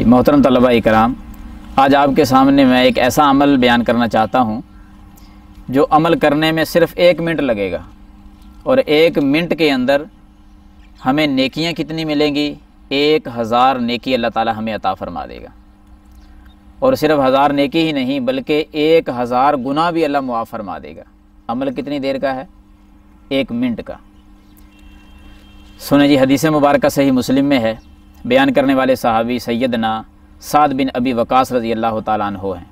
جی محترم طلبہ اکرام، آج آپ کے سامنے میں ایک ایسا عمل بیان کرنا چاہتا ہوں جو عمل کرنے میں صرف 1 منٹ لگے گا، اور 1 منٹ کے اندر ہمیں نیکیاں کتنی ملیں گی؟ 1000 نیکی اللہ تعالی ہمیں عطا فرما دے گا، اور صرف 1000 نیکی ہی نہیں بلکہ 1000 گناہ بھی اللہ معاف فرما دے گا۔ عمل کتنی دیر کا ہے؟ 1 منٹ کا۔ سنیں جی، حدیث مبارکہ صحیح مسلم میں ہے، بیان کرنے والے صحابی سیدنا سعد بن ابی وقاص رضی اللہ تعالیٰ عنہ ہیں۔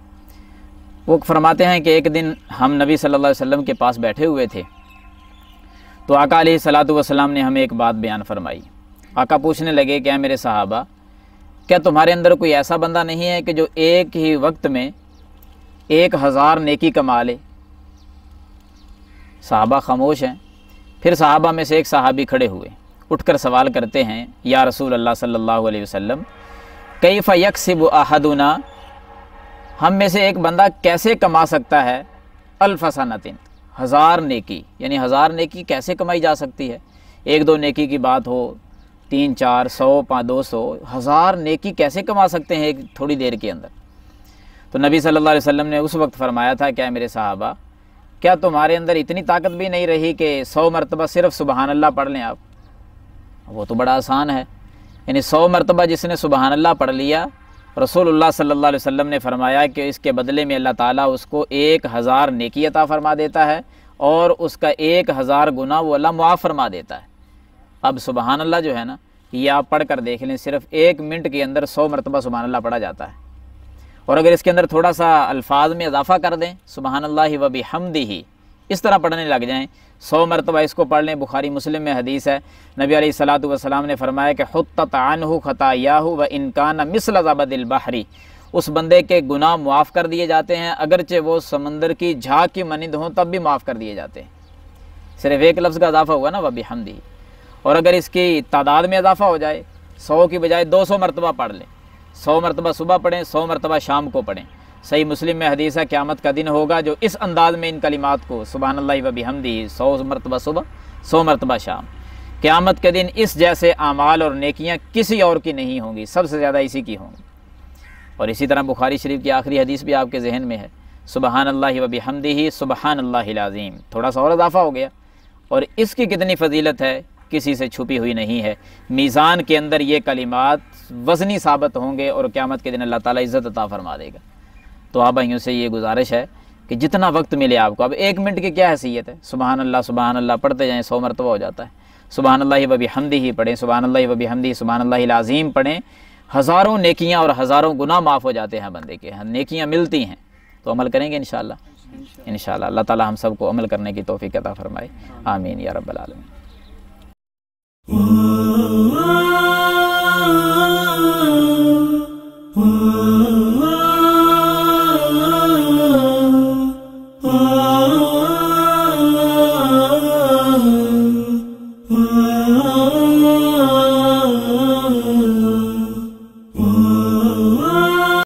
وہ فرماتے ہیں کہ ایک دن ہم نبی صلی اللہ علیہ وسلم کے پاس بیٹھے ہوئے تھے تو آقا علیہ الصلاۃ والسلام نے ہمیں ایک بات بیان فرمائی۔ آقا پوچھنے لگے کہ اے میرے صحابہ، کیا تمہارے اندر کوئی ایسا بندہ نہیں ہے کہ جو ایک ہی وقت میں 1000 نیکی کما لے؟ صحابہ خاموش ہیں۔ پھر صحابہ میں سے ایک صحابی کھڑے ہوئے، اٹھ کر سوال کرتے ہیں، یا رسول اللہ صلی اللہ علیہ وسلم، کیف یکسب احدنا، ہم میں سے ایک بندہ کیسے کما سکتا ہے 1000 سنۃ، 1000 نیکی، یعنی 1000 نیکی کیسے کمائی جا سکتی ہے؟ 1-2 نیکی کی بات ہو، 3, 4, 100, 200، 1000 نیکی کیسے کما سکتے ہیں ایک تھوڑی دیر کے اندر؟ تو نبی صلی اللہ علیہ وسلم نے اس وقت فرمایا تھا، کیا میرے صحابہ، کیا تمہارے اندر اتنی طاقت بھی نہیں رہی کہ 100 مرتبہ صرف سبحان اللہ پڑھ لیں آپ؟ وہ تو بڑا آسان ہے، یعنی 100 مرتبہ جس نے سبحان اللہ پڑھ لیا، رسول اللہ صلی اللہ علیہ وسلم نے فرمایا کہ اس کے بدلے میں اللہ تعالیٰ اس کو 1000 نیکی عطا فرما دیتا ہے، اور اس کا 1000 گناہ وہ اللہ معاف فرما دیتا ہے۔ اب سبحان اللہ جو ہے نا، یہ آپ پڑھ کر دیکھ لیں، صرف 1 منٹ کے اندر 100 مرتبہ سبحان اللہ پڑھا جاتا ہے، اور اگر اس کے اندر تھوڑا سا الفاظ میں اضافہ کر دیں، سبحان اللہ و بحمدہ، اس طرح پڑھنے لگ جائیں، 100 مرتبہ اس کو پڑھ لیں۔ بخاری مسلم میں حدیث ہے، نبی علیہ الصلاۃ والسلام نے فرمایا کہ حطت عنہ خطایاہ وان کان مثل زبد البحر، اس بندے کے گناہ معاف کر دیے جاتے ہیں، اگرچہ وہ سمندر کی جھاگ کی مانند ہوں تب بھی معاف کر دیے جاتے ہیں۔ صرف ایک لفظ کا اضافہ ہوا نا، وبحمدہ، اور اگر اس کی تعداد میں اضافہ ہو جائے، 100 کی بجائے 200 مرتبہ پڑھ لیں، 100 مرتبہ صبح پڑھیں، 100 مرتبہ شام کو پڑھیں۔ صحیح مسلم میں حدیث ہے، قیامت کا دن ہوگا جو اس انداز میں ان کلمات کو سبحان اللہ و بحمدہ 100 مرتبہ صبح، 100 مرتبہ شام، قیامت کے دن اس جیسے اعمال اور نیکیاں کسی اور کی نہیں ہوں گی، سب سے زیادہ اسی کی ہوں گی۔ اور اسی طرح بخاری شریف کی آخری حدیث بھی آپ کے ذہن میں ہے، سبحان اللہ و بحمدہ سبحان اللہ العظیم، تھوڑا سا اور اضافہ ہو گیا، اور اس کی کتنی فضیلت ہے کسی سے چھپی ہوئی نہیں ہے۔ میزان کے اندر یہ کلمات وزنی ثابت ہوں گے، اور قیامت کے دن اللہ تعالیٰ عزت عطا فرما دے گا۔ تو آپ بھائیوں سے یہ گزارش ہے کہ جتنا وقت ملے آپ کو، اب 1 منٹ کی کیا حیثیت ہے، سبحان اللہ پڑھتے جائیں، 100 مرتبہ ہو جاتا ہے۔ سبحان اللہ و بحمدہ پڑھیں، سبحان اللہ و بحمدہ سبحان اللہ العظیم پڑھیں، ہزاروں نیکیاں اور ہزاروں گناہ معاف ہو جاتے ہیں بندے کے، نیکیاں ملتی ہیں۔ تو عمل کریں گے انشاءاللہ، انشاءاللہ اللہ تعالی ہم سب کو عمل کرنے کی توفیق عطا فرمائے، آمین یا رب العالمین۔